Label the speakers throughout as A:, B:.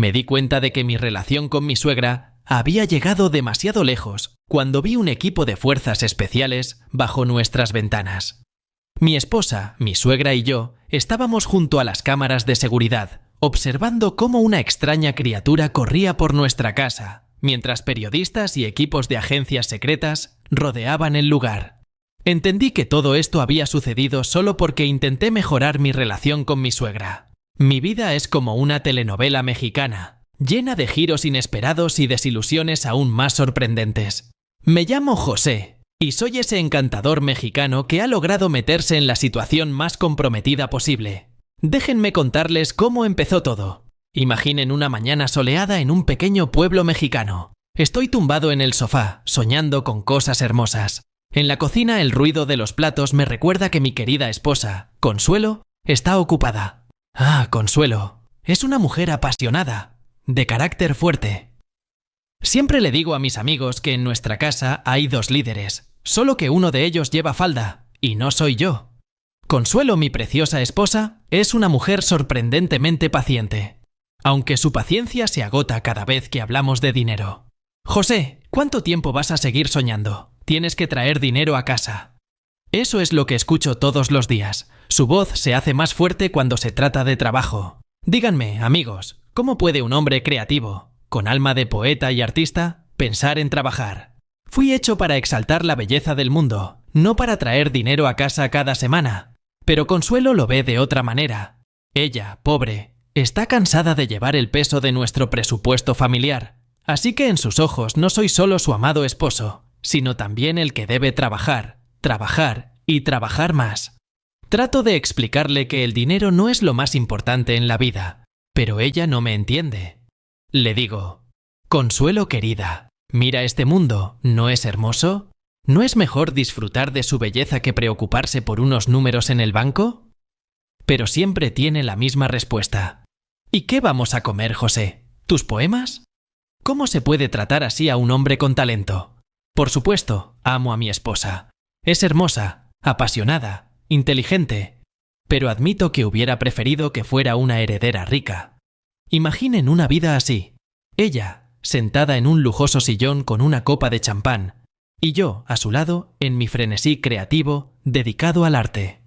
A: Me di cuenta de que mi relación con mi suegra había llegado demasiado lejos cuando vi un equipo de fuerzas especiales bajo nuestras ventanas. Mi esposa, mi suegra y yo estábamos junto a las cámaras de seguridad, observando cómo una extraña criatura corría por nuestra casa, mientras periodistas y equipos de agencias secretas rodeaban el lugar. Entendí que todo esto había sucedido solo porque intenté mejorar mi relación con mi suegra. Mi vida es como una telenovela mexicana, llena de giros inesperados y desilusiones aún más sorprendentes. Me llamo José y soy ese encantador mexicano que ha logrado meterse en la situación más comprometida posible. Déjenme contarles cómo empezó todo. Imaginen una mañana soleada en un pequeño pueblo mexicano. Estoy tumbado en el sofá, soñando con cosas hermosas. En la cocina el ruido de los platos me recuerda que mi querida esposa, Consuelo, está ocupada. Ah, Consuelo, es una mujer apasionada, de carácter fuerte. Siempre le digo a mis amigos que en nuestra casa hay 2 líderes, solo que uno de ellos lleva falda, y no soy yo. Consuelo, mi preciosa esposa, es una mujer sorprendentemente paciente, aunque su paciencia se agota cada vez que hablamos de dinero. José, ¿cuánto tiempo vas a seguir soñando? Tienes que traer dinero a casa. Eso es lo que escucho todos los días. Su voz se hace más fuerte cuando se trata de trabajo. Díganme, amigos, ¿cómo puede un hombre creativo, con alma de poeta y artista, pensar en trabajar? Fui hecho para exaltar la belleza del mundo, no para traer dinero a casa cada semana. Pero Consuelo lo ve de otra manera. Ella, pobre, está cansada de llevar el peso de nuestro presupuesto familiar. Así que en sus ojos no soy solo su amado esposo, sino también el que debe trabajar, trabajar y trabajar más. Trato de explicarle que el dinero no es lo más importante en la vida, pero ella no me entiende. Le digo, Consuelo querida, mira este mundo, ¿no es hermoso? ¿No es mejor disfrutar de su belleza que preocuparse por unos números en el banco? Pero siempre tiene la misma respuesta. ¿Y qué vamos a comer, José? ¿Tus poemas? ¿Cómo se puede tratar así a un hombre con talento? Por supuesto, amo a mi esposa. Es hermosa, apasionada, inteligente, pero admito que hubiera preferido que fuera una heredera rica. Imaginen una vida así. Ella, sentada en un lujoso sillón con una copa de champán, y yo, a su lado, en mi frenesí creativo, dedicado al arte.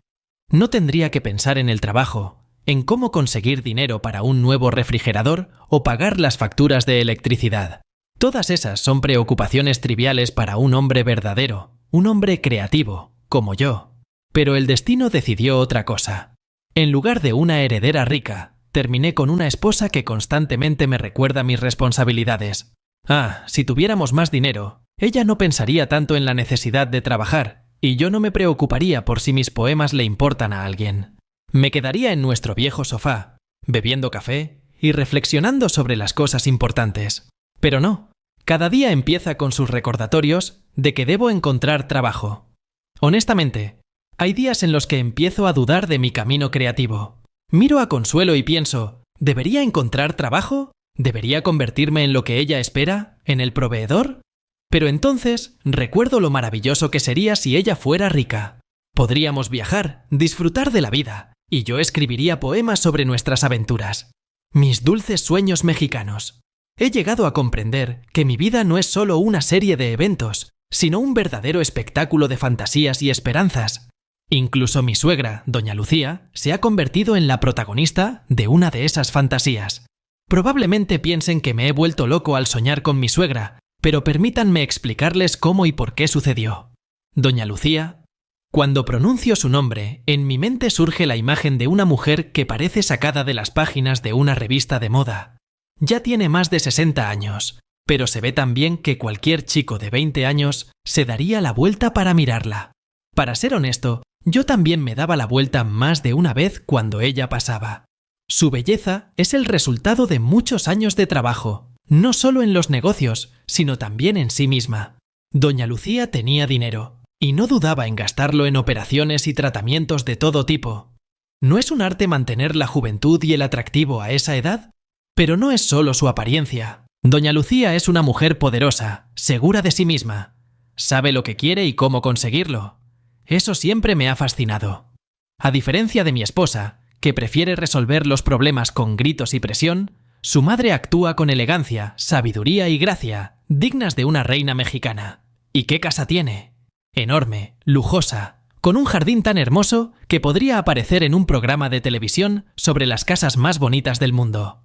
A: No tendría que pensar en el trabajo, en cómo conseguir dinero para un nuevo refrigerador o pagar las facturas de electricidad. Todas esas son preocupaciones triviales para un hombre verdadero, un hombre creativo, como yo. Pero el destino decidió otra cosa. En lugar de una heredera rica, terminé con una esposa que constantemente me recuerda mis responsabilidades. Ah, si tuviéramos más dinero, ella no pensaría tanto en la necesidad de trabajar, y yo no me preocuparía por si mis poemas le importan a alguien. Me quedaría en nuestro viejo sofá, bebiendo café y reflexionando sobre las cosas importantes. Pero no, cada día empieza con sus recordatorios de que debo encontrar trabajo. Honestamente, hay días en los que empiezo a dudar de mi camino creativo. Miro a Consuelo y pienso, ¿debería encontrar trabajo? ¿Debería convertirme en lo que ella espera? ¿En el proveedor? Pero entonces recuerdo lo maravilloso que sería si ella fuera rica. Podríamos viajar, disfrutar de la vida, y yo escribiría poemas sobre nuestras aventuras. Mis dulces sueños mexicanos. He llegado a comprender que mi vida no es solo una serie de eventos, sino un verdadero espectáculo de fantasías y esperanzas. Incluso mi suegra, doña Lucía, se ha convertido en la protagonista de una de esas fantasías. Probablemente piensen que me he vuelto loco al soñar con mi suegra, pero permítanme explicarles cómo y por qué sucedió. Doña Lucía. Cuando pronuncio su nombre, en mi mente surge la imagen de una mujer que parece sacada de las páginas de una revista de moda. Ya tiene más de 60 años, pero se ve tan bien que cualquier chico de 20 años se daría la vuelta para mirarla. Para ser honesto, yo también me daba la vuelta más de una vez cuando ella pasaba. Su belleza es el resultado de muchos años de trabajo, no solo en los negocios, sino también en sí misma. Doña Lucía tenía dinero, y no dudaba en gastarlo en operaciones y tratamientos de todo tipo. ¿No es un arte mantener la juventud y el atractivo a esa edad? Pero no es solo su apariencia. Doña Lucía es una mujer poderosa, segura de sí misma. Sabe lo que quiere y cómo conseguirlo. Eso siempre me ha fascinado. A diferencia de mi esposa, que prefiere resolver los problemas con gritos y presión, Su madre actúa con elegancia, sabiduría y gracia, dignas de una reina mexicana. ¿Y qué casa tiene? Enorme, lujosa, con un jardín tan hermoso que podría aparecer en un programa de televisión sobre las casas más bonitas del mundo.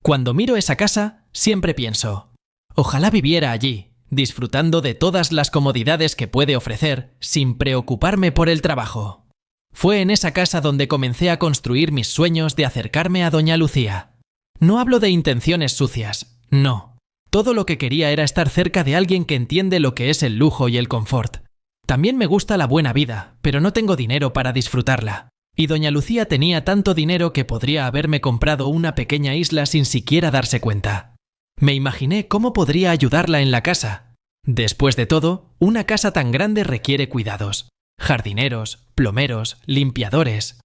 A: Cuando miro esa casa, siempre pienso, ojalá viviera allí, disfrutando de todas las comodidades que puede ofrecer sin preocuparme por el trabajo. Fue en esa casa donde comencé a construir mis sueños de acercarme a Doña Lucía. No hablo de intenciones sucias, no. Todo lo que quería era estar cerca de alguien que entiende lo que es el lujo y el confort. También me gusta la buena vida, pero no tengo dinero para disfrutarla. Y Doña Lucía tenía tanto dinero que podría haberme comprado una pequeña isla sin siquiera darse cuenta. Me imaginé cómo podría ayudarla en la casa. Después de todo, una casa tan grande requiere cuidados. Jardineros, plomeros, limpiadores.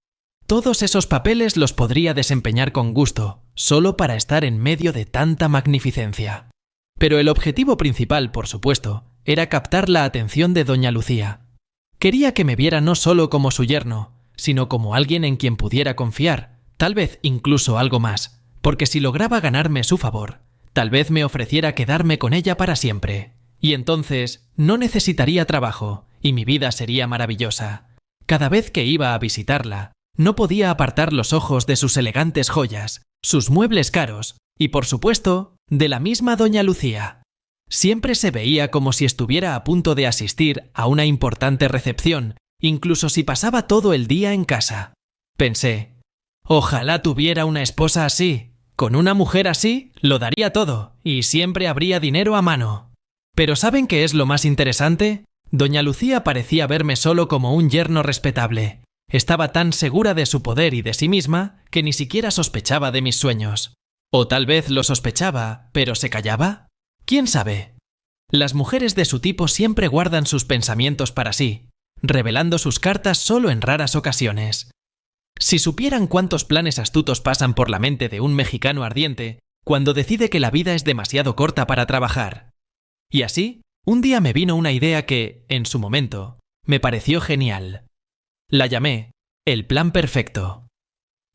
A: Todos esos papeles los podría desempeñar con gusto, solo para estar en medio de tanta magnificencia. Pero el objetivo principal, por supuesto, era captar la atención de Doña Lucía. Quería que me viera no solo como su yerno, sino como alguien en quien pudiera confiar, tal vez incluso algo más, porque si lograba ganarme su favor, tal vez me ofreciera quedarme con ella para siempre. Y entonces no necesitaría trabajo, y mi vida sería maravillosa. Cada vez que iba a visitarla, no podía apartar los ojos de sus elegantes joyas, sus muebles caros y, por supuesto, de la misma Doña Lucía. Siempre se veía como si estuviera a punto de asistir a una importante recepción, incluso si pasaba todo el día en casa. Pensé, ojalá tuviera una esposa así. Con una mujer así, lo daría todo y siempre habría dinero a mano. Pero ¿saben qué es lo más interesante? Doña Lucía parecía verme solo como un yerno respetable. Estaba tan segura de su poder y de sí misma que ni siquiera sospechaba de mis sueños. O tal vez lo sospechaba, pero ¿se callaba? ¿Quién sabe? Las mujeres de su tipo siempre guardan sus pensamientos para sí, revelando sus cartas solo en raras ocasiones. Si supieran cuántos planes astutos pasan por la mente de un mexicano ardiente cuando decide que la vida es demasiado corta para trabajar. Y así, un día me vino una idea que, en su momento, me pareció genial. La llamé el plan perfecto.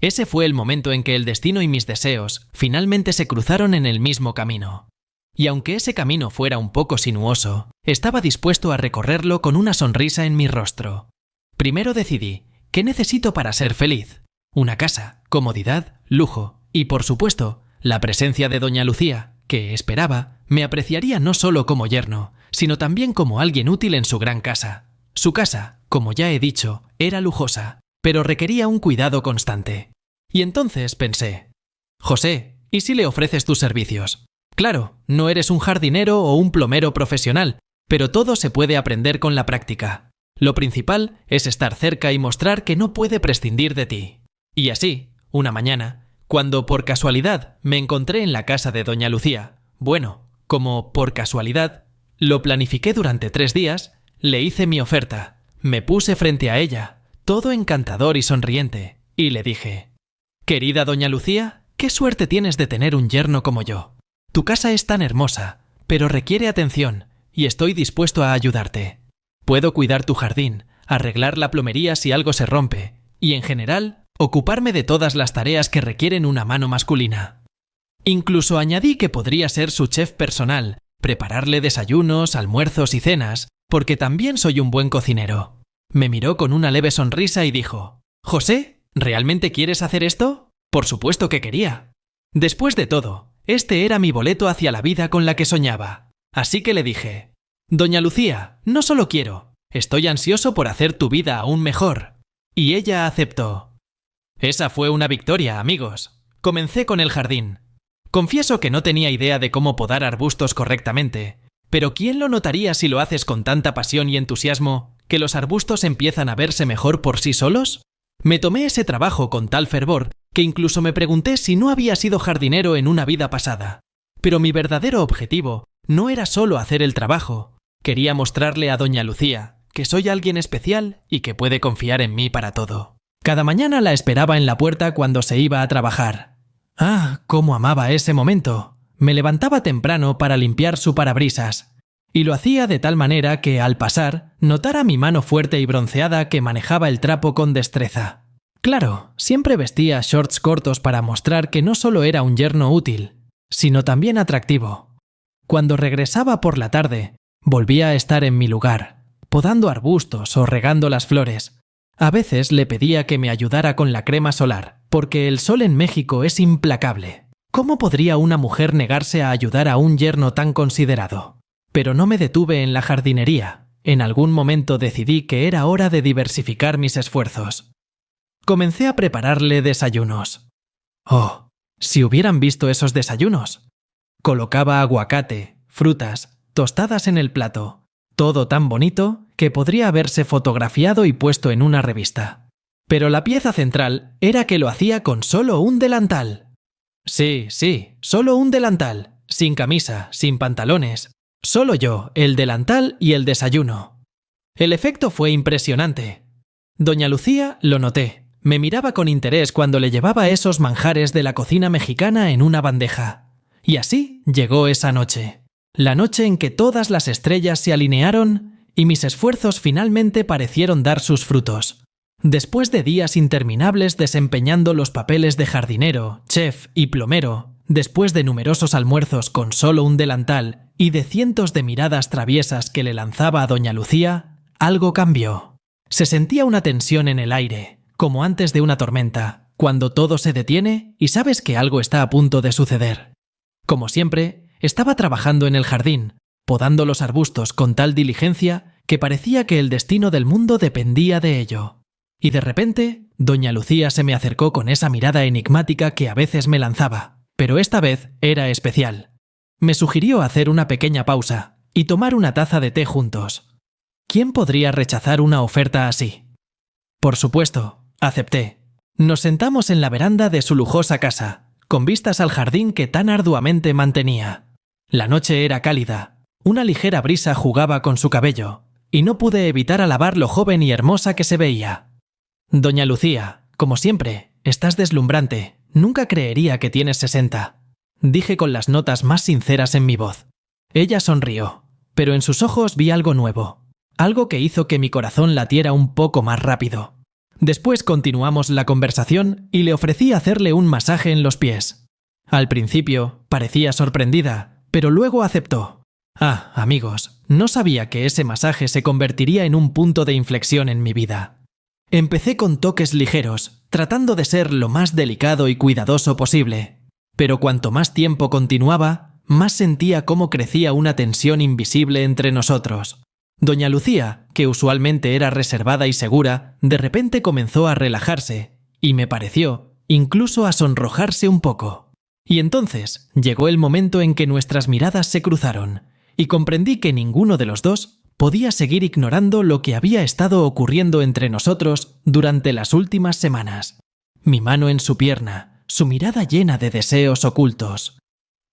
A: Ese fue el momento en que el destino y mis deseos finalmente se cruzaron en el mismo camino. Y aunque ese camino fuera un poco sinuoso, estaba dispuesto a recorrerlo con una sonrisa en mi rostro. Primero decidí, ¿qué necesito para ser feliz? Una casa, comodidad, lujo y, por supuesto, la presencia de Doña Lucía, que, esperaba, me apreciaría no solo como yerno, sino también como alguien útil en su gran casa. Su casa, como ya he dicho, era lujosa, pero requería un cuidado constante. Y entonces pensé, José, ¿y si le ofreces tus servicios? Claro, no eres un jardinero o un plomero profesional, pero todo se puede aprender con la práctica. Lo principal es estar cerca y mostrar que no puede prescindir de ti. Y así, una mañana, cuando por casualidad me encontré en la casa de Doña Lucía, bueno, como por casualidad, lo planifiqué durante 3 días, le hice mi oferta, me puse frente a ella, todo encantador y sonriente, y le dije, «Querida Doña Lucía, qué suerte tienes de tener un yerno como yo. Tu casa es tan hermosa, pero requiere atención, y estoy dispuesto a ayudarte. Puedo cuidar tu jardín, arreglar la plomería si algo se rompe, y en general, ocuparme de todas las tareas que requieren una mano masculina». Incluso añadí que podría ser su chef personal, prepararle desayunos, almuerzos y cenas, porque también soy un buen cocinero. Me miró con una leve sonrisa y dijo, «José, ¿realmente quieres hacer esto?» Por supuesto que quería. Después de todo, este era mi boleto hacia la vida con la que soñaba. Así que le dije, «Doña Lucía, no solo quiero, estoy ansioso por hacer tu vida aún mejor». Y ella aceptó. Esa fue una victoria, amigos. Comencé con el jardín. Confieso que no tenía idea de cómo podar arbustos correctamente, pero ¿quién lo notaría si lo haces con tanta pasión y entusiasmo que los arbustos empiezan a verse mejor por sí solos? Me tomé ese trabajo con tal fervor que incluso me pregunté si no había sido jardinero en una vida pasada. Pero mi verdadero objetivo no era solo hacer el trabajo. Quería mostrarle a Doña Lucía que soy alguien especial y que puede confiar en mí para todo. Cada mañana la esperaba en la puerta cuando se iba a trabajar. ¡Ah, cómo amaba ese momento! Me levantaba temprano para limpiar su parabrisas, y lo hacía de tal manera que, al pasar, notara mi mano fuerte y bronceada que manejaba el trapo con destreza. Claro, siempre vestía shorts cortos para mostrar que no solo era un yerno útil, sino también atractivo. Cuando regresaba por la tarde, volvía a estar en mi lugar, podando arbustos o regando las flores. A veces le pedía que me ayudara con la crema solar, porque el sol en México es implacable. ¿Cómo podría una mujer negarse a ayudar a un yerno tan considerado? Pero no me detuve en la jardinería. En algún momento decidí que era hora de diversificar mis esfuerzos. Comencé a prepararle desayunos. Oh, si hubieran visto esos desayunos. Colocaba aguacate, frutas, tostadas en el plato. Todo tan bonito que podría haberse fotografiado y puesto en una revista. Pero la pieza central era que lo hacía con solo un delantal. Sí, solo un delantal, sin camisa, sin pantalones. Solo yo, el delantal y el desayuno. El efecto fue impresionante. Doña Lucía lo noté. Me miraba con interés cuando le llevaba esos manjares de la cocina mexicana en una bandeja. Y así llegó esa noche. La noche en que todas las estrellas se alinearon y mis esfuerzos finalmente parecieron dar sus frutos. Después de días interminables desempeñando los papeles de jardinero, chef y plomero, después de numerosos almuerzos con solo un delantal y de cientos de miradas traviesas que le lanzaba a doña Lucía, algo cambió. Se sentía una tensión en el aire, como antes de una tormenta, cuando todo se detiene y sabes que algo está a punto de suceder. Como siempre, estaba trabajando en el jardín, podando los arbustos con tal diligencia que parecía que el destino del mundo dependía de ello. Y de repente, doña Lucía se me acercó con esa mirada enigmática que a veces me lanzaba, pero esta vez era especial. Me sugirió hacer una pequeña pausa y tomar una taza de té juntos. ¿Quién podría rechazar una oferta así? Por supuesto, acepté. Nos sentamos en la veranda de su lujosa casa, con vistas al jardín que tan arduamente mantenía. La noche era cálida, una ligera brisa jugaba con su cabello, y no pude evitar alabar lo joven y hermosa que se veía. Doña Lucía, como siempre, estás deslumbrante. Nunca creería que tienes 60. Dije con las notas más sinceras en mi voz. Ella sonrió, pero en sus ojos vi algo nuevo, algo que hizo que mi corazón latiera un poco más rápido. Después continuamos la conversación y le ofrecí hacerle un masaje en los pies. Al principio parecía sorprendida, pero luego aceptó. Ah, amigos, no sabía que ese masaje se convertiría en un punto de inflexión en mi vida. Empecé con toques ligeros, tratando de ser lo más delicado y cuidadoso posible. Pero cuanto más tiempo continuaba, más sentía cómo crecía una tensión invisible entre nosotros. Doña Lucía, que usualmente era reservada y segura, de repente comenzó a relajarse, y me pareció, incluso a sonrojarse un poco. Y entonces llegó el momento en que nuestras miradas se cruzaron, y comprendí que ninguno de los dos podía seguir ignorando lo que había estado ocurriendo entre nosotros durante las últimas semanas. Mi mano en su pierna, su mirada llena de deseos ocultos.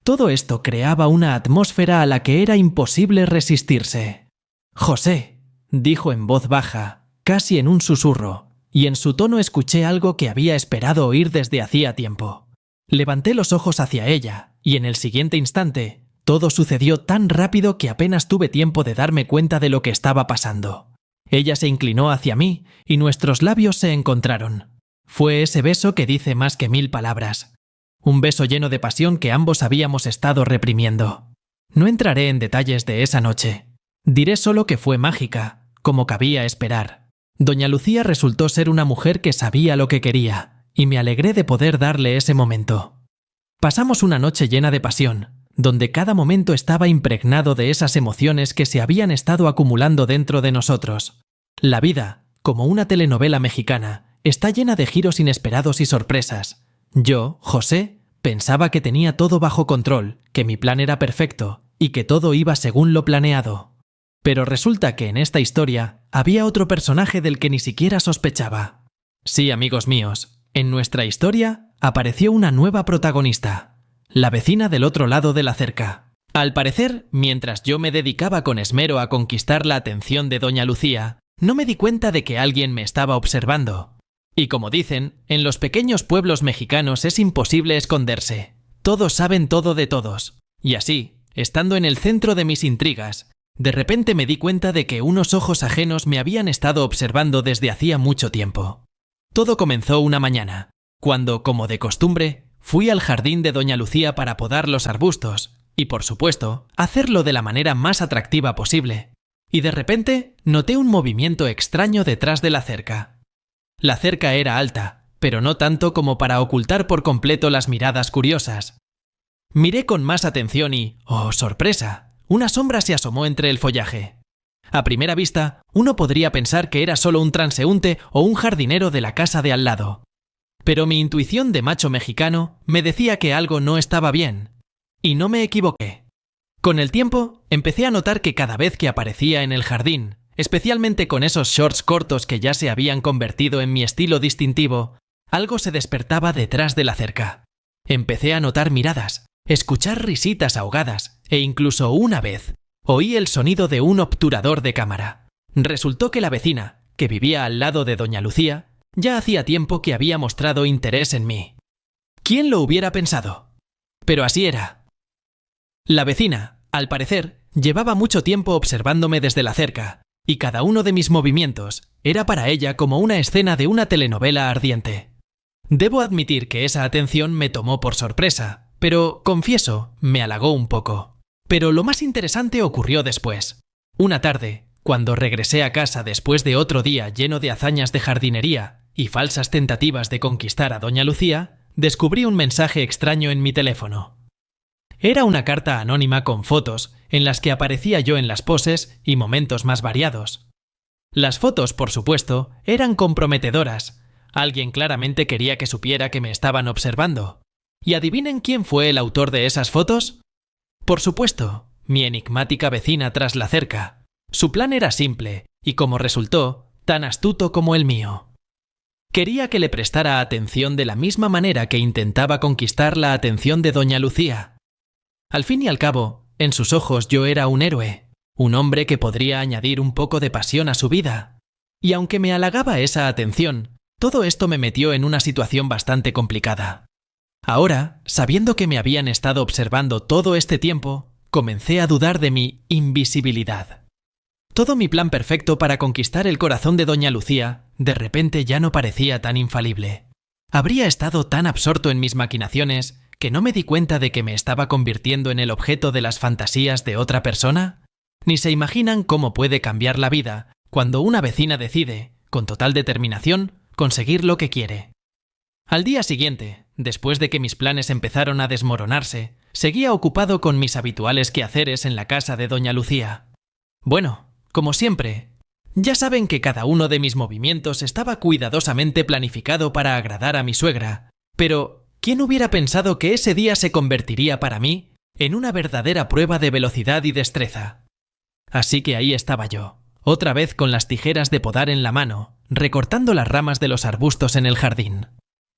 A: Todo esto creaba una atmósfera a la que era imposible resistirse. «José», dijo en voz baja, casi en un susurro, y en su tono escuché algo que había esperado oír desde hacía tiempo. Levanté los ojos hacia ella, y en el siguiente instante, todo sucedió tan rápido que apenas tuve tiempo de darme cuenta de lo que estaba pasando. Ella se inclinó hacia mí, y nuestros labios se encontraron. Fue ese beso que dice más que 1000 palabras. Un beso lleno de pasión que ambos habíamos estado reprimiendo. No entraré en detalles de esa noche. Diré solo que fue mágica, como cabía esperar. Doña Lucía resultó ser una mujer que sabía lo que quería, y me alegré de poder darle ese momento. Pasamos una noche llena de pasión, donde cada momento estaba impregnado de esas emociones que se habían estado acumulando dentro de nosotros. La vida, como una telenovela mexicana, está llena de giros inesperados y sorpresas. Yo, José, pensaba que tenía todo bajo control, que mi plan era perfecto y que todo iba según lo planeado. Pero resulta que en esta historia había otro personaje del que ni siquiera sospechaba. Sí, amigos míos, en nuestra historia apareció una nueva protagonista, la vecina del otro lado de la cerca. Al parecer, mientras yo me dedicaba con esmero a conquistar la atención de doña Lucía, no me di cuenta de que alguien me estaba observando. Y como dicen, en los pequeños pueblos mexicanos es imposible esconderse. Todos saben todo de todos. Y así, estando en el centro de mis intrigas, de repente me di cuenta de que unos ojos ajenos me habían estado observando desde hacía mucho tiempo. Todo comenzó una mañana, cuando, como de costumbre, fui al jardín de doña Lucía para podar los arbustos y, por supuesto, hacerlo de la manera más atractiva posible. Y de repente noté un movimiento extraño detrás de la cerca. La cerca era alta, pero no tanto como para ocultar por completo las miradas curiosas. Miré con más atención y, ¡oh, sorpresa!, una sombra se asomó entre el follaje. A primera vista, uno podría pensar que era solo un transeúnte o un jardinero de la casa de al lado. Pero mi intuición de macho mexicano me decía que algo no estaba bien. Y no me equivoqué. Con el tiempo, empecé a notar que cada vez que aparecía en el jardín, especialmente con esos shorts cortos que ya se habían convertido en mi estilo distintivo, algo se despertaba detrás de la cerca. Empecé a notar miradas, escuchar risitas ahogadas e incluso una vez oí el sonido de un obturador de cámara. Resultó que la vecina, que vivía al lado de doña Lucía, ya hacía tiempo que había mostrado interés en mí. ¿Quién lo hubiera pensado? Pero así era. La vecina, al parecer, llevaba mucho tiempo observándome desde la cerca, y cada uno de mis movimientos era para ella como una escena de una telenovela ardiente. Debo admitir que esa atención me tomó por sorpresa, pero, confieso, me halagó un poco. Pero lo más interesante ocurrió después. Una tarde, cuando regresé a casa después de otro día lleno de hazañas de jardinería y falsas tentativas de conquistar a doña Lucía, descubrí un mensaje extraño en mi teléfono. Era una carta anónima con fotos en las que aparecía yo en las poses y momentos más variados. Las fotos, por supuesto, eran comprometedoras. Alguien claramente quería que supiera que me estaban observando. ¿Y adivinen quién fue el autor de esas fotos? Por supuesto, mi enigmática vecina tras la cerca. Su plan era simple y, como resultó, tan astuto como el mío. Quería que le prestara atención de la misma manera que intentaba conquistar la atención de doña Lucía. Al fin y al cabo, en sus ojos yo era un héroe, un hombre que podría añadir un poco de pasión a su vida. Y aunque me halagaba esa atención, todo esto me metió en una situación bastante complicada. Ahora, sabiendo que me habían estado observando todo este tiempo, comencé a dudar de mi invisibilidad. Todo mi plan perfecto para conquistar el corazón de doña Lucía, de repente ya no parecía tan infalible. ¿Habría estado tan absorto en mis maquinaciones que no me di cuenta de que me estaba convirtiendo en el objeto de las fantasías de otra persona? Ni se imaginan cómo puede cambiar la vida cuando una vecina decide, con total determinación, conseguir lo que quiere. Al día siguiente, después de que mis planes empezaron a desmoronarse, seguía ocupado con mis habituales quehaceres en la casa de doña Lucía. Bueno, como siempre, ya saben que cada uno de mis movimientos estaba cuidadosamente planificado para agradar a mi suegra, pero ¿quién hubiera pensado que ese día se convertiría para mí en una verdadera prueba de velocidad y destreza? Así que ahí estaba yo, otra vez con las tijeras de podar en la mano, recortando las ramas de los arbustos en el jardín.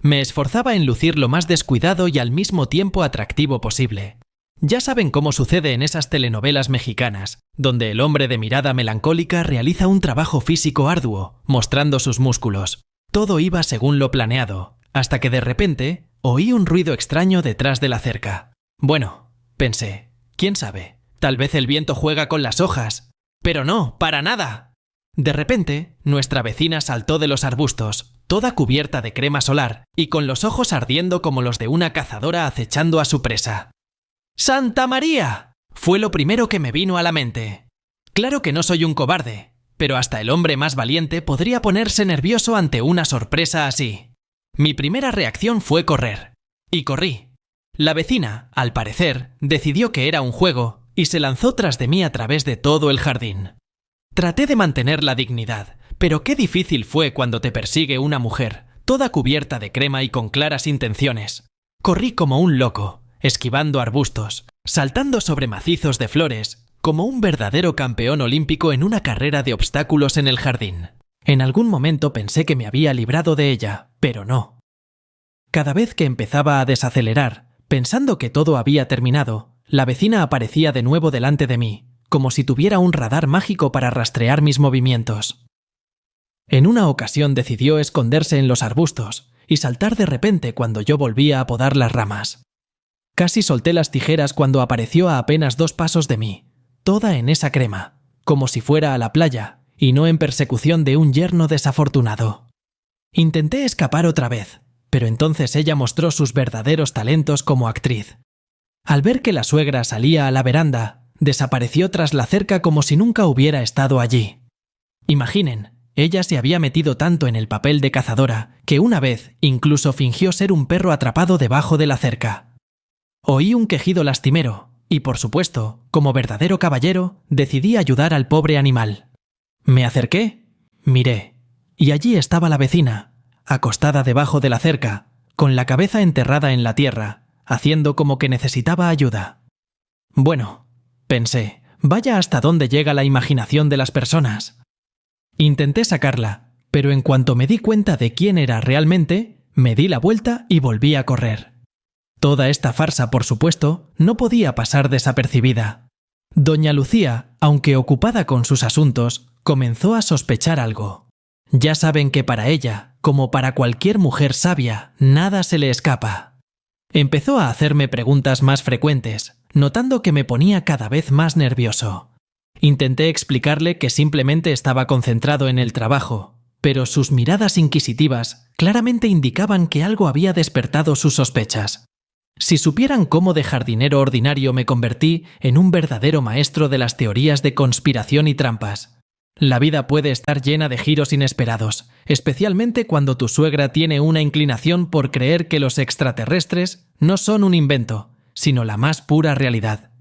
A: Me esforzaba en lucir lo más descuidado y al mismo tiempo atractivo posible. Ya saben cómo sucede en esas telenovelas mexicanas, donde el hombre de mirada melancólica realiza un trabajo físico arduo, mostrando sus músculos. Todo iba según lo planeado, hasta que de repente oí un ruido extraño detrás de la cerca. Bueno, pensé, ¿quién sabe? Tal vez el viento juega con las hojas. Pero no, para nada. De repente, nuestra vecina saltó de los arbustos, toda cubierta de crema solar y con los ojos ardiendo como los de una cazadora acechando a su presa. ¡Santa María! Fue lo primero que me vino a la mente. Claro que no soy un cobarde, pero hasta el hombre más valiente podría ponerse nervioso ante una sorpresa así. Mi primera reacción fue correr. Y corrí. La vecina, al parecer, decidió que era un juego y se lanzó tras de mí a través de todo el jardín. Traté de mantener la dignidad, pero qué difícil fue cuando te persigue una mujer, toda cubierta de crema y con claras intenciones. Corrí como un loco, esquivando arbustos, saltando sobre macizos de flores, como un verdadero campeón olímpico en una carrera de obstáculos en el jardín. En algún momento pensé que me había librado de ella, pero no. Cada vez que empezaba a desacelerar, pensando que todo había terminado, la vecina aparecía de nuevo delante de mí, como si tuviera un radar mágico para rastrear mis movimientos. En una ocasión decidió esconderse en los arbustos y saltar de repente cuando yo volvía a podar las ramas. Casi solté las tijeras cuando apareció a apenas 2 pasos de mí, toda en esa crema, como si fuera a la playa y no en persecución de un yerno desafortunado. Intenté escapar otra vez, pero entonces ella mostró sus verdaderos talentos como actriz. Al ver que la suegra salía a la veranda, desapareció tras la cerca como si nunca hubiera estado allí. Imaginen, ella se había metido tanto en el papel de cazadora que una vez incluso fingió ser un perro atrapado debajo de la cerca. Oí un quejido lastimero y, por supuesto, como verdadero caballero, decidí ayudar al pobre animal. Me acerqué, miré, y allí estaba la vecina, acostada debajo de la cerca, con la cabeza enterrada en la tierra, haciendo como que necesitaba ayuda. Bueno, pensé, vaya hasta dónde llega la imaginación de las personas. Intenté sacarla, pero en cuanto me di cuenta de quién era realmente, me di la vuelta y volví a correr. Toda esta farsa, por supuesto, no podía pasar desapercibida. Doña Lucía, aunque ocupada con sus asuntos, comenzó a sospechar algo. Ya saben que para ella, como para cualquier mujer sabia, nada se le escapa. Empezó a hacerme preguntas más frecuentes, notando que me ponía cada vez más nervioso. Intenté explicarle que simplemente estaba concentrado en el trabajo, pero sus miradas inquisitivas claramente indicaban que algo había despertado sus sospechas. Si supieran cómo de jardinero ordinario me convertí en un verdadero maestro de las teorías de conspiración y trampas. La vida puede estar llena de giros inesperados, especialmente cuando tu suegra tiene una inclinación por creer que los extraterrestres no son un invento, sino la más pura realidad.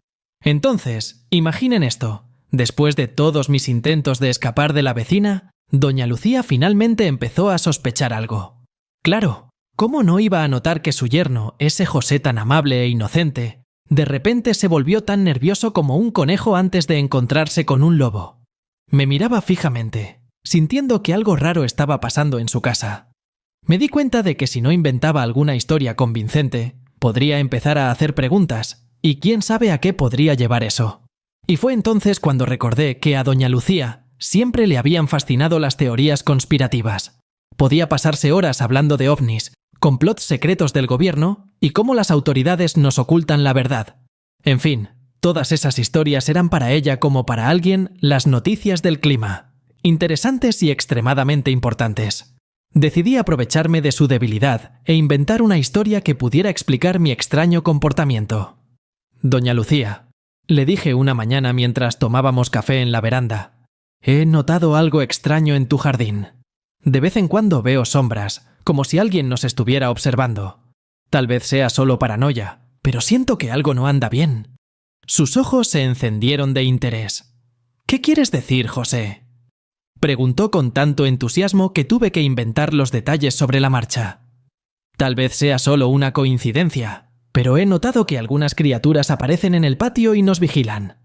A: Entonces, imaginen esto. Después de todos mis intentos de escapar de la vecina, doña Lucía finalmente empezó a sospechar algo. Claro, ¿cómo no iba a notar que su yerno, ese José tan amable e inocente, de repente se volvió tan nervioso como un conejo antes de encontrarse con un lobo? Me miraba fijamente, sintiendo que algo raro estaba pasando en su casa. Me di cuenta de que si no inventaba alguna historia convincente, podría empezar a hacer preguntas, y quién sabe a qué podría llevar eso. Y fue entonces cuando recordé que a doña Lucía siempre le habían fascinado las teorías conspirativas. Podía pasarse horas hablando de ovnis, complots secretos del gobierno y cómo las autoridades nos ocultan la verdad. En fin, todas esas historias eran para ella como para alguien las noticias del clima, interesantes y extremadamente importantes. Decidí aprovecharme de su debilidad e inventar una historia que pudiera explicar mi extraño comportamiento. Doña Lucía, le dije una mañana mientras tomábamos café en la veranda, he notado algo extraño en tu jardín. De vez en cuando veo sombras, como si alguien nos estuviera observando. Tal vez sea solo paranoia, pero siento que algo no anda bien. Sus ojos se encendieron de interés. ¿Qué quieres decir, José?, preguntó con tanto entusiasmo que tuve que inventar los detalles sobre la marcha. Tal vez sea solo una coincidencia, pero he notado que algunas criaturas aparecen en el patio y nos vigilan.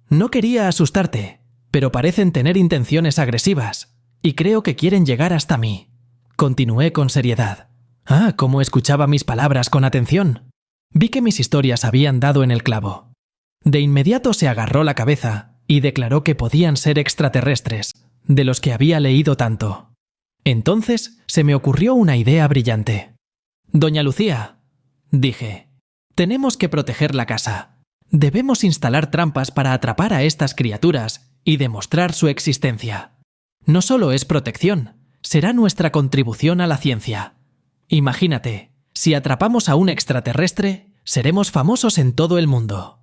A: No quería asustarte, pero parecen tener intenciones agresivas, y creo que quieren llegar hasta mí. Continué con seriedad. Ah, cómo escuchaba mis palabras con atención. Vi que mis historias habían dado en el clavo. De inmediato se agarró la cabeza y declaró que podían ser extraterrestres, de los que había leído tanto. Entonces se me ocurrió una idea brillante. Doña Lucía, dije, tenemos que proteger la casa. Debemos instalar trampas para atrapar a estas criaturas y demostrar su existencia. No solo es protección, será nuestra contribución a la ciencia. Imagínate, si atrapamos a un extraterrestre, seremos famosos en todo el mundo.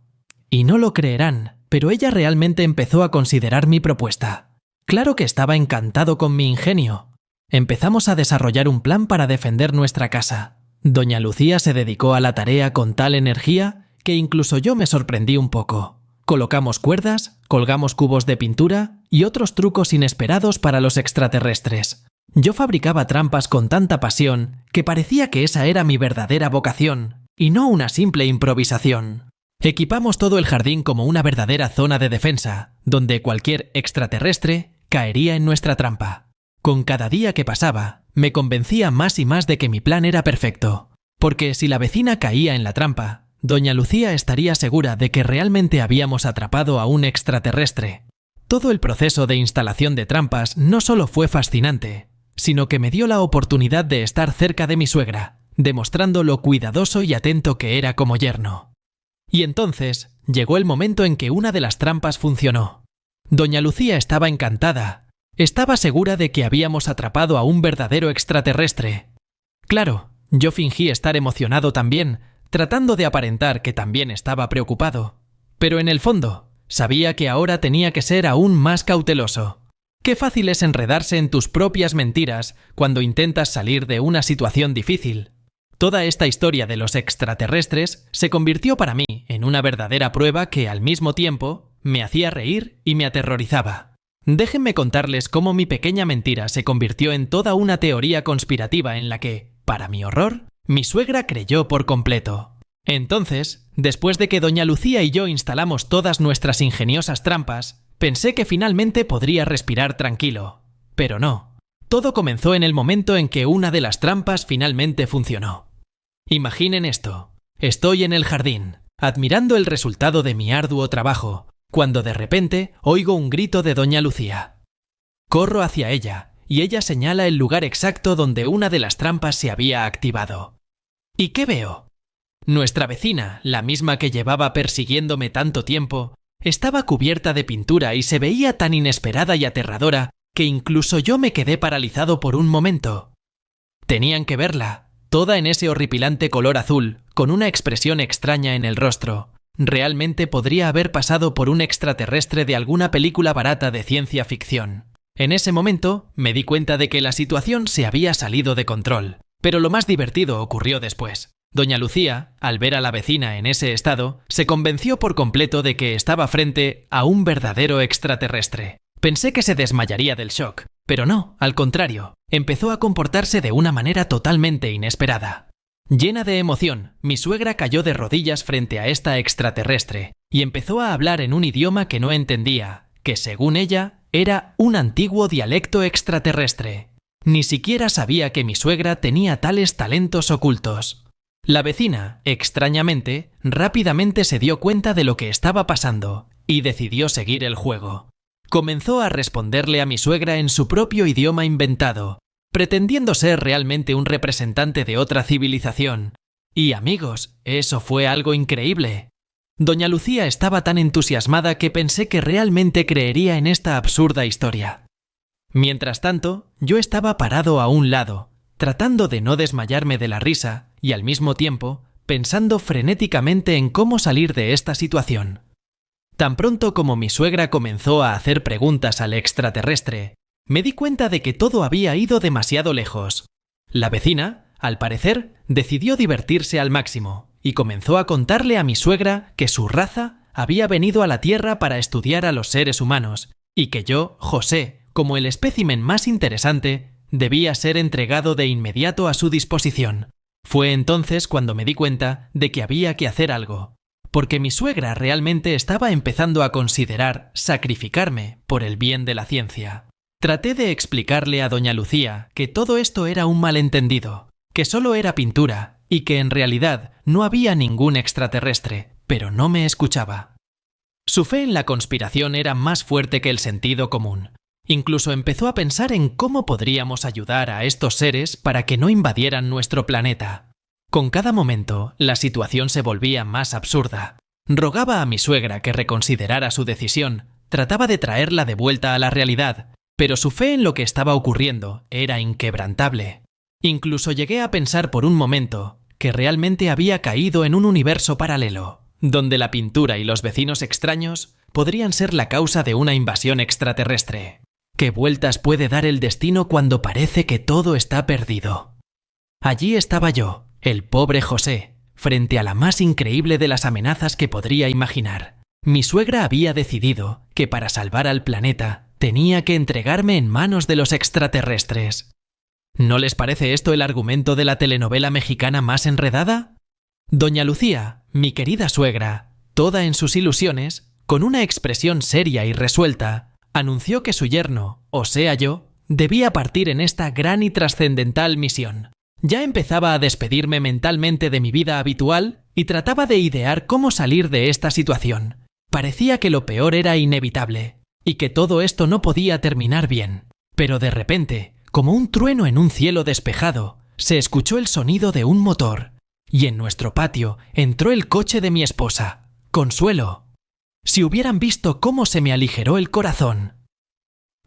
A: Y no lo creerán, pero ella realmente empezó a considerar mi propuesta. Claro que estaba encantado con mi ingenio. Empezamos a desarrollar un plan para defender nuestra casa. Doña Lucía se dedicó a la tarea con tal energía que incluso yo me sorprendí un poco. Colocamos cuerdas, colgamos cubos de pintura y otros trucos inesperados para los extraterrestres. Yo fabricaba trampas con tanta pasión que parecía que esa era mi verdadera vocación y no una simple improvisación. Equipamos todo el jardín como una verdadera zona de defensa, donde cualquier extraterrestre caería en nuestra trampa. Con cada día que pasaba, me convencía más y más de que mi plan era perfecto, porque si la vecina caía en la trampa, doña Lucía estaría segura de que realmente habíamos atrapado a un extraterrestre. Todo el proceso de instalación de trampas no solo fue fascinante, sino que me dio la oportunidad de estar cerca de mi suegra, demostrando lo cuidadoso y atento que era como yerno. Y entonces llegó el momento en que una de las trampas funcionó. Doña Lucía estaba encantada. Estaba segura de que habíamos atrapado a un verdadero extraterrestre. Claro, yo fingí estar emocionado también, tratando de aparentar que también estaba preocupado. Pero en el fondo, sabía que ahora tenía que ser aún más cauteloso. Qué fácil es enredarse en tus propias mentiras cuando intentas salir de una situación difícil. Toda esta historia de los extraterrestres se convirtió para mí en una verdadera prueba que, al mismo tiempo, me hacía reír y me aterrorizaba. Déjenme contarles cómo mi pequeña mentira se convirtió en toda una teoría conspirativa en la que, para mi horror, mi suegra creyó por completo. Entonces, después de que doña Lucía y yo instalamos todas nuestras ingeniosas trampas, pensé que finalmente podría respirar tranquilo. Pero no. Todo comenzó en el momento en que una de las trampas finalmente funcionó. Imaginen esto. Estoy en el jardín, admirando el resultado de mi arduo trabajo, cuando de repente oigo un grito de doña Lucía. Corro hacia ella, y ella señala el lugar exacto donde una de las trampas se había activado. ¿Y qué veo? Nuestra vecina, la misma que llevaba persiguiéndome tanto tiempo, estaba cubierta de pintura y se veía tan inesperada y aterradora que incluso yo me quedé paralizado por un momento. Tenían que verla, toda en ese horripilante color azul, con una expresión extraña en el rostro. Realmente podría haber pasado por un extraterrestre de alguna película barata de ciencia ficción. En ese momento me di cuenta de que la situación se había salido de control, pero lo más divertido ocurrió después. Doña Lucía, al ver a la vecina en ese estado, se convenció por completo de que estaba frente a un verdadero extraterrestre. Pensé que se desmayaría del shock, pero no, al contrario, empezó a comportarse de una manera totalmente inesperada. Llena de emoción, mi suegra cayó de rodillas frente a esta extraterrestre y empezó a hablar en un idioma que no entendía, que según ella era un antiguo dialecto extraterrestre. Ni siquiera sabía que mi suegra tenía tales talentos ocultos. La vecina, extrañamente, rápidamente se dio cuenta de lo que estaba pasando y decidió seguir el juego. Comenzó a responderle a mi suegra en su propio idioma inventado, pretendiendo ser realmente un representante de otra civilización. Y amigos, eso fue algo increíble. Doña Lucía estaba tan entusiasmada que pensé que realmente creería en esta absurda historia. Mientras tanto, yo estaba parado a un lado, tratando de no desmayarme de la risa y al mismo tiempo pensando frenéticamente en cómo salir de esta situación. Tan pronto como mi suegra comenzó a hacer preguntas al extraterrestre, me di cuenta de que todo había ido demasiado lejos. La vecina, al parecer, decidió divertirse al máximo y comenzó a contarle a mi suegra que su raza había venido a la Tierra para estudiar a los seres humanos y que yo, José, como el espécimen más interesante, debía ser entregado de inmediato a su disposición. Fue entonces cuando me di cuenta de que había que hacer algo, porque mi suegra realmente estaba empezando a considerar sacrificarme por el bien de la ciencia. Traté de explicarle a doña Lucía que todo esto era un malentendido, que solo era pintura y que en realidad no había ningún extraterrestre, pero no me escuchaba. Su fe en la conspiración era más fuerte que el sentido común. Incluso empezó a pensar en cómo podríamos ayudar a estos seres para que no invadieran nuestro planeta. Con cada momento, la situación se volvía más absurda. Rogaba a mi suegra que reconsiderara su decisión, trataba de traerla de vuelta a la realidad, pero su fe en lo que estaba ocurriendo era inquebrantable. Incluso llegué a pensar por un momento que realmente había caído en un universo paralelo, donde la pintura y los vecinos extraños podrían ser la causa de una invasión extraterrestre. ¿Qué vueltas puede dar el destino cuando parece que todo está perdido? Allí estaba yo, el pobre José, frente a la más increíble de las amenazas que podría imaginar. Mi suegra había decidido que para salvar al planeta tenía que entregarme en manos de los extraterrestres. ¿No les parece esto el argumento de la telenovela mexicana más enredada? Doña Lucía, mi querida suegra, toda en sus ilusiones, con una expresión seria y resuelta, anunció que su yerno, o sea yo, debía partir en esta gran y trascendental misión. Ya empezaba a despedirme mentalmente de mi vida habitual y trataba de idear cómo salir de esta situación. Parecía que lo peor era inevitable y que todo esto no podía terminar bien. Pero de repente, como un trueno en un cielo despejado, se escuchó el sonido de un motor y en nuestro patio entró el coche de mi esposa, Consuelo. Si hubieran visto cómo se me aligeró el corazón.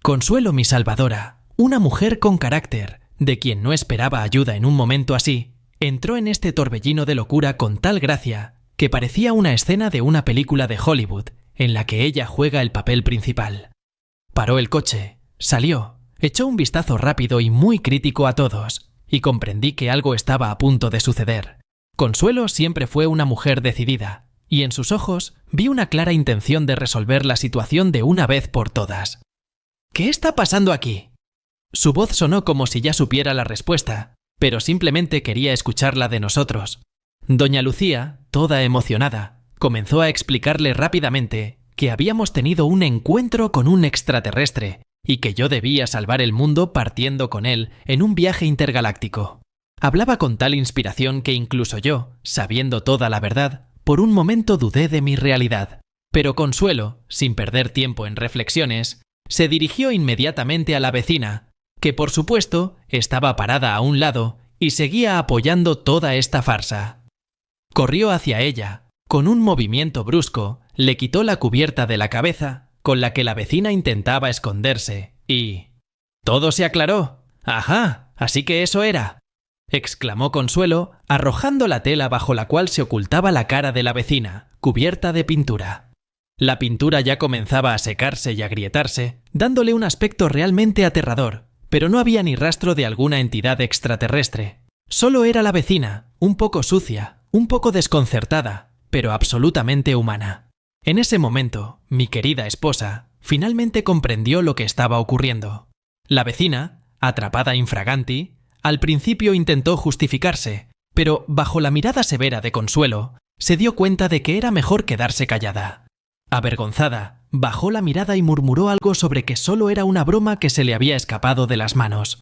A: Consuelo, mi salvadora, una mujer con carácter, de quien no esperaba ayuda en un momento así, entró en este torbellino de locura con tal gracia que parecía una escena de una película de Hollywood en la que ella juega el papel principal. Paró el coche, salió, echó un vistazo rápido y muy crítico a todos, y comprendí que algo estaba a punto de suceder. Consuelo siempre fue una mujer decidida, y en sus ojos vi una clara intención de resolver la situación de una vez por todas. ¿Qué está pasando aquí? Su voz sonó como si ya supiera la respuesta, pero simplemente quería escucharla de nosotros. Doña Lucía, toda emocionada, comenzó a explicarle rápidamente que habíamos tenido un encuentro con un extraterrestre y que yo debía salvar el mundo partiendo con él en un viaje intergaláctico. Hablaba con tal inspiración que incluso yo, sabiendo toda la verdad, por un momento dudé de mi realidad. Pero Consuelo, sin perder tiempo en reflexiones, se dirigió inmediatamente a la vecina, que por supuesto estaba parada a un lado y seguía apoyando toda esta farsa. Corrió hacia ella, con un movimiento brusco, le quitó la cubierta de la cabeza, con la que la vecina intentaba esconderse, y... «¡Todo se aclaró! ¡Ajá! Así que eso era», exclamó Consuelo, arrojando la tela bajo la cual se ocultaba la cara de la vecina, cubierta de pintura. La pintura ya comenzaba a secarse y agrietarse, dándole un aspecto realmente aterrador, pero no había ni rastro de alguna entidad extraterrestre. Solo era la vecina, un poco sucia, un poco desconcertada, pero absolutamente humana. En ese momento, mi querida esposa finalmente comprendió lo que estaba ocurriendo. La vecina, atrapada infraganti, al principio intentó justificarse, pero bajo la mirada severa de Consuelo, se dio cuenta de que era mejor quedarse callada. Avergonzada, bajó la mirada y murmuró algo sobre que solo era una broma que se le había escapado de las manos.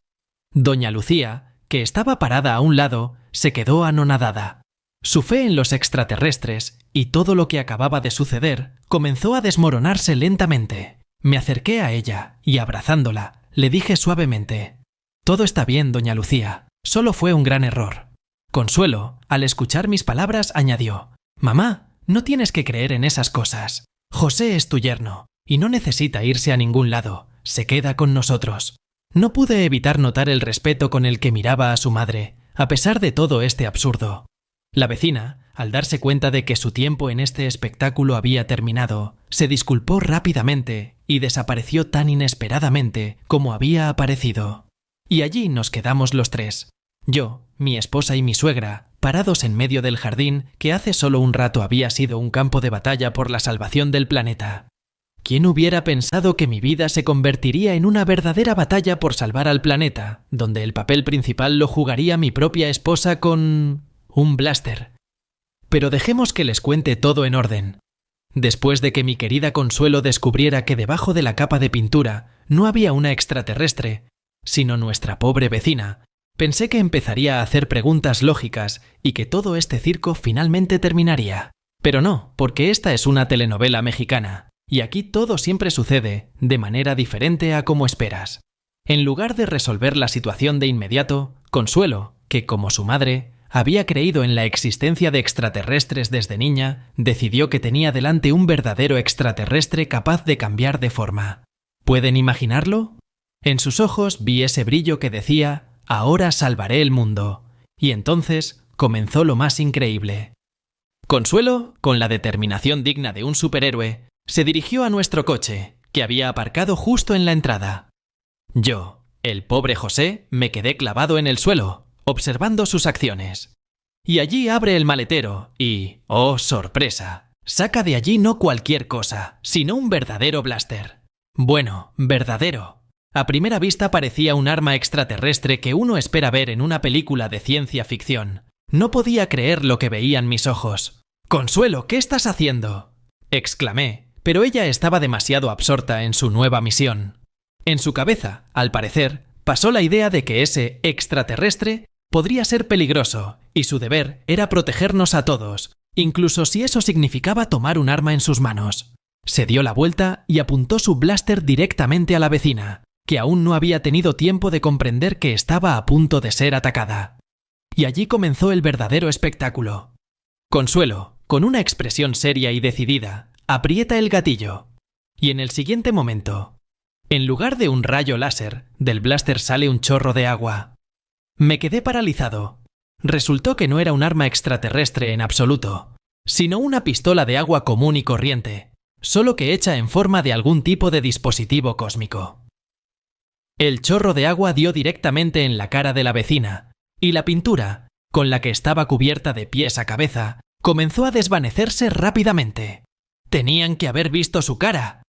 A: Doña Lucía, que estaba parada a un lado, se quedó anonadada. Su fe en los extraterrestres y todo lo que acababa de suceder comenzó a desmoronarse lentamente. Me acerqué a ella y, abrazándola, le dije suavemente: «Todo está bien, doña Lucía, solo fue un gran error». Consuelo, al escuchar mis palabras, añadió: «Mamá, no tienes que creer en esas cosas. José es tu yerno, y no necesita irse a ningún lado, se queda con nosotros». No pude evitar notar el respeto con el que miraba a su madre, a pesar de todo este absurdo. La vecina, al darse cuenta de que su tiempo en este espectáculo había terminado, se disculpó rápidamente y desapareció tan inesperadamente como había aparecido. Y allí nos quedamos los tres, yo, mi esposa y mi suegra, parados en medio del jardín que hace solo un rato había sido un campo de batalla por la salvación del planeta. ¿Quién hubiera pensado que mi vida se convertiría en una verdadera batalla por salvar al planeta, donde el papel principal lo jugaría mi propia esposa con... un blaster? Pero dejemos que les cuente todo en orden. Después de que mi querida Consuelo descubriera que debajo de la capa de pintura no había una extraterrestre, sino nuestra pobre vecina, pensé que empezaría a hacer preguntas lógicas y que todo este circo finalmente terminaría. Pero no, porque esta es una telenovela mexicana. Y aquí todo siempre sucede de manera diferente a como esperas. En lugar de resolver la situación de inmediato, Consuelo, que como su madre, había creído en la existencia de extraterrestres desde niña, decidió que tenía delante un verdadero extraterrestre capaz de cambiar de forma. ¿Pueden imaginarlo? En sus ojos vi ese brillo que decía: «Ahora salvaré el mundo». Y entonces comenzó lo más increíble. Consuelo, con la determinación digna de un superhéroe, se dirigió a nuestro coche, que había aparcado justo en la entrada. Yo, el pobre José, me quedé clavado en el suelo, observando sus acciones. Y allí abre el maletero y, ¡oh sorpresa!, saca de allí no cualquier cosa, sino un verdadero blaster. Bueno, verdadero. A primera vista parecía un arma extraterrestre que uno espera ver en una película de ciencia ficción. No podía creer lo que veían mis ojos. «Consuelo, ¿qué estás haciendo?», exclamé. Pero ella estaba demasiado absorta en su nueva misión. En su cabeza, al parecer, pasó la idea de que ese extraterrestre podría ser peligroso y su deber era protegernos a todos, incluso si eso significaba tomar un arma en sus manos. Se dio la vuelta y apuntó su blaster directamente a la vecina, que aún no había tenido tiempo de comprender que estaba a punto de ser atacada. Y allí comenzó el verdadero espectáculo. Consuelo, con una expresión seria y decidida, aprieta el gatillo. Y en el siguiente momento, En lugar de un rayo láser, del blaster sale un chorro de agua. Me quedé paralizado. Resultó que no era un arma extraterrestre en absoluto, sino una pistola de agua común y corriente, solo que hecha en forma de algún tipo de dispositivo cósmico. El chorro de agua dio directamente en la cara de la vecina, y la pintura, con la que estaba cubierta de pies a cabeza, comenzó a desvanecerse rápidamente. Tenían que haber visto su cara.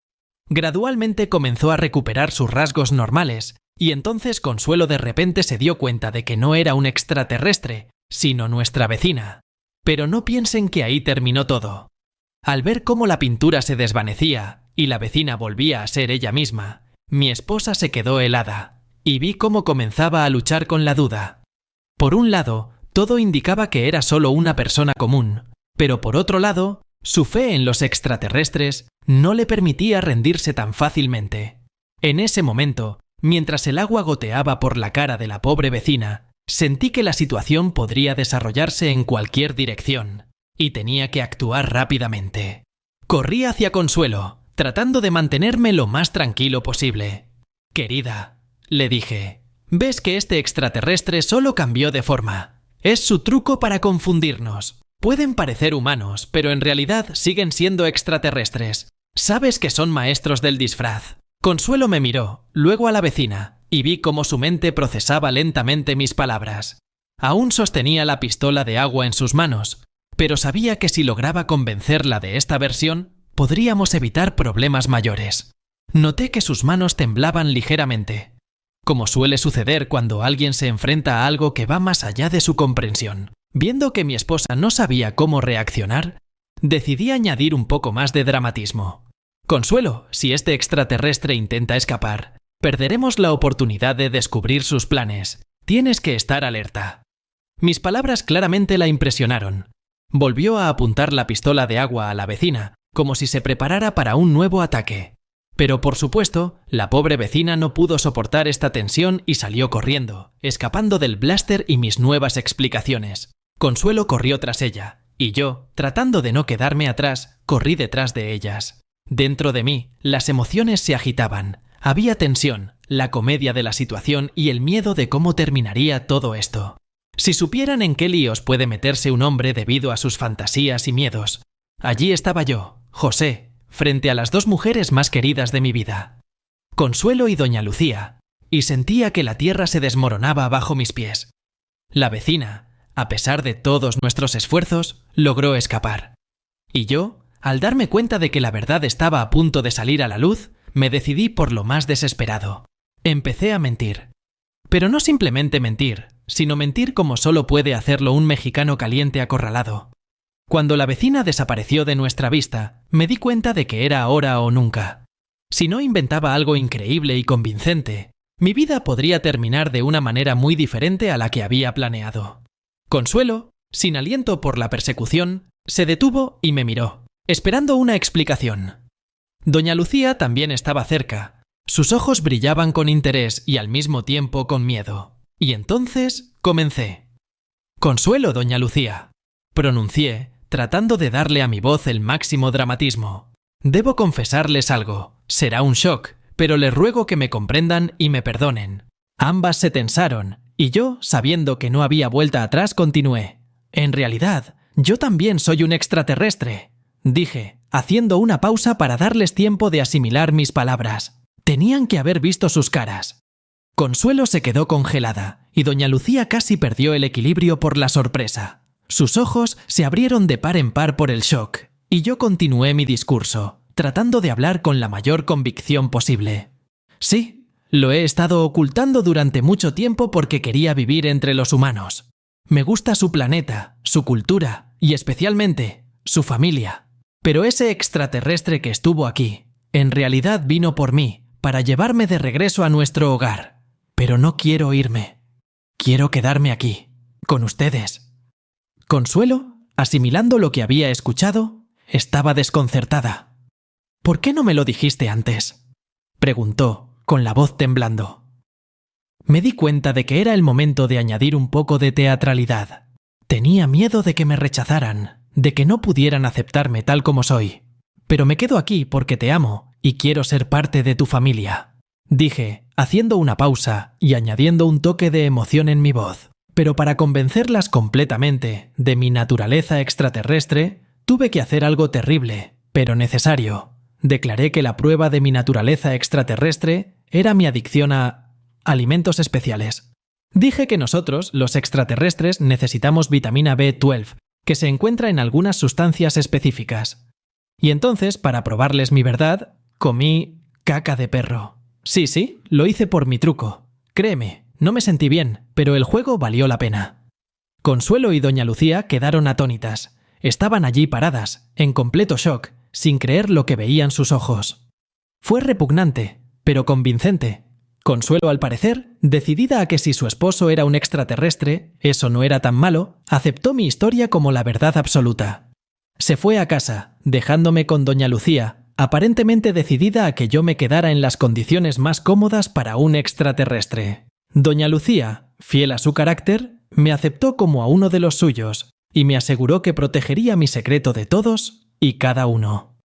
A: Gradualmente comenzó a recuperar sus rasgos normales, y entonces Consuelo de repente se dio cuenta de que no era un extraterrestre, sino nuestra vecina. Pero no piensen que ahí terminó todo. Al ver cómo la pintura se desvanecía y la vecina volvía a ser ella misma, mi esposa se quedó helada, y vi cómo comenzaba a luchar con la duda. Por un lado, todo indicaba que era solo una persona común, pero por otro lado, su fe en los extraterrestres no le permitía rendirse tan fácilmente. En ese momento, mientras el agua goteaba por la cara de la pobre vecina, sentí que la situación podría desarrollarse en cualquier dirección, y tenía que actuar rápidamente. Corrí hacia Consuelo, tratando de mantenerme lo más tranquilo posible. «Querida», le dije, «ves que este extraterrestre solo cambió de forma. Es su truco para confundirnos. Pueden parecer humanos, pero en realidad siguen siendo extraterrestres. Sabes que son maestros del disfraz». Consuelo me miró, luego a la vecina, y vi cómo su mente procesaba lentamente mis palabras. Aún sostenía la pistola de agua en sus manos, pero sabía que si lograba convencerla de esta versión, podríamos evitar problemas mayores. Noté que sus manos temblaban ligeramente, como suele suceder cuando alguien se enfrenta a algo que va más allá de su comprensión. Viendo que mi esposa no sabía cómo reaccionar, decidí añadir un poco más de dramatismo. «Consuelo, si este extraterrestre intenta escapar, perderemos la oportunidad de descubrir sus planes. Tienes que estar alerta». Mis palabras claramente la impresionaron. Volvió a apuntar la pistola de agua a la vecina, como si se preparara para un nuevo ataque. Pero por supuesto, la pobre vecina no pudo soportar esta tensión y salió corriendo, escapando del blaster y mis nuevas explicaciones. Consuelo corrió tras ella, y yo, tratando de no quedarme atrás, corrí detrás de ellas. Dentro de mí, las emociones se agitaban. Había tensión, la comedia de la situación y el miedo de cómo terminaría todo esto. Si supieran en qué líos puede meterse un hombre debido a sus fantasías y miedos. Allí estaba yo, José, frente a las dos mujeres más queridas de mi vida, Consuelo y doña Lucía, y sentía que la tierra se desmoronaba bajo mis pies. La vecina, a pesar de todos nuestros esfuerzos, logró escapar. Y yo, al darme cuenta de que la verdad estaba a punto de salir a la luz, me decidí por lo más desesperado. Empecé a mentir. Pero no simplemente mentir, sino mentir como solo puede hacerlo un mexicano caliente acorralado. Cuando la vecina desapareció de nuestra vista, me di cuenta de que era ahora o nunca. Si no inventaba algo increíble y convincente, mi vida podría terminar de una manera muy diferente a la que había planeado. Consuelo, sin aliento por la persecución, se detuvo y me miró, esperando una explicación. Doña Lucía también estaba cerca. Sus ojos brillaban con interés y al mismo tiempo con miedo. Y entonces comencé. «Consuelo, doña Lucía», pronuncié, tratando de darle a mi voz el máximo dramatismo. «Debo confesarles algo. Será un shock, pero les ruego que me comprendan y me perdonen». Ambas se tensaron, y yo, sabiendo que no había vuelta atrás, continué. «En realidad, yo también soy un extraterrestre», dije, haciendo una pausa para darles tiempo de asimilar mis palabras. Tenían que haber visto sus caras. Consuelo se quedó congelada, y doña Lucía casi perdió el equilibrio por la sorpresa. Sus ojos se abrieron de par en par por el shock, y yo continué mi discurso, tratando de hablar con la mayor convicción posible. «Sí, lo he estado ocultando durante mucho tiempo porque quería vivir entre los humanos. Me gusta su planeta, su cultura y especialmente su familia. Pero ese extraterrestre que estuvo aquí, en realidad vino por mí, para llevarme de regreso a nuestro hogar. Pero no quiero irme. Quiero quedarme aquí, con ustedes». Consuelo, asimilando lo que había escuchado, estaba desconcertada. «¿Por qué no me lo dijiste antes?», preguntó, con la voz temblando. Me di cuenta de que era el momento de añadir un poco de teatralidad. Tenía miedo de que me rechazaran, de que no pudieran aceptarme tal como soy. «Pero me quedo aquí porque te amo y quiero ser parte de tu familia». dije, haciendo una pausa y añadiendo un toque de emoción en mi voz. Pero para convencerlas completamente de mi naturaleza extraterrestre, tuve que hacer algo terrible, pero necesario. Declaré que la prueba de mi naturaleza extraterrestre era mi adicción a alimentos especiales. Dije que nosotros, los extraterrestres, necesitamos vitamina B12, que se encuentra en algunas sustancias específicas. Y entonces, para probarles mi verdad, comí caca de perro. Sí, lo hice por mi truco. Créeme, no me sentí bien, pero el juego valió la pena. Consuelo y doña Lucía quedaron atónitas. Estaban allí paradas, en completo shock, sin creer lo que veían sus ojos. Fue repugnante, pero convincente. Consuelo, al parecer, decidida a que si su esposo era un extraterrestre, eso no era tan malo, aceptó mi historia como la verdad absoluta. Se fue a casa, dejándome con doña Lucía, aparentemente decidida a que yo me quedara en las condiciones más cómodas para un extraterrestre. Doña Lucía, fiel a su carácter, me aceptó como a uno de los suyos y me aseguró que protegería mi secreto de todos y cada uno.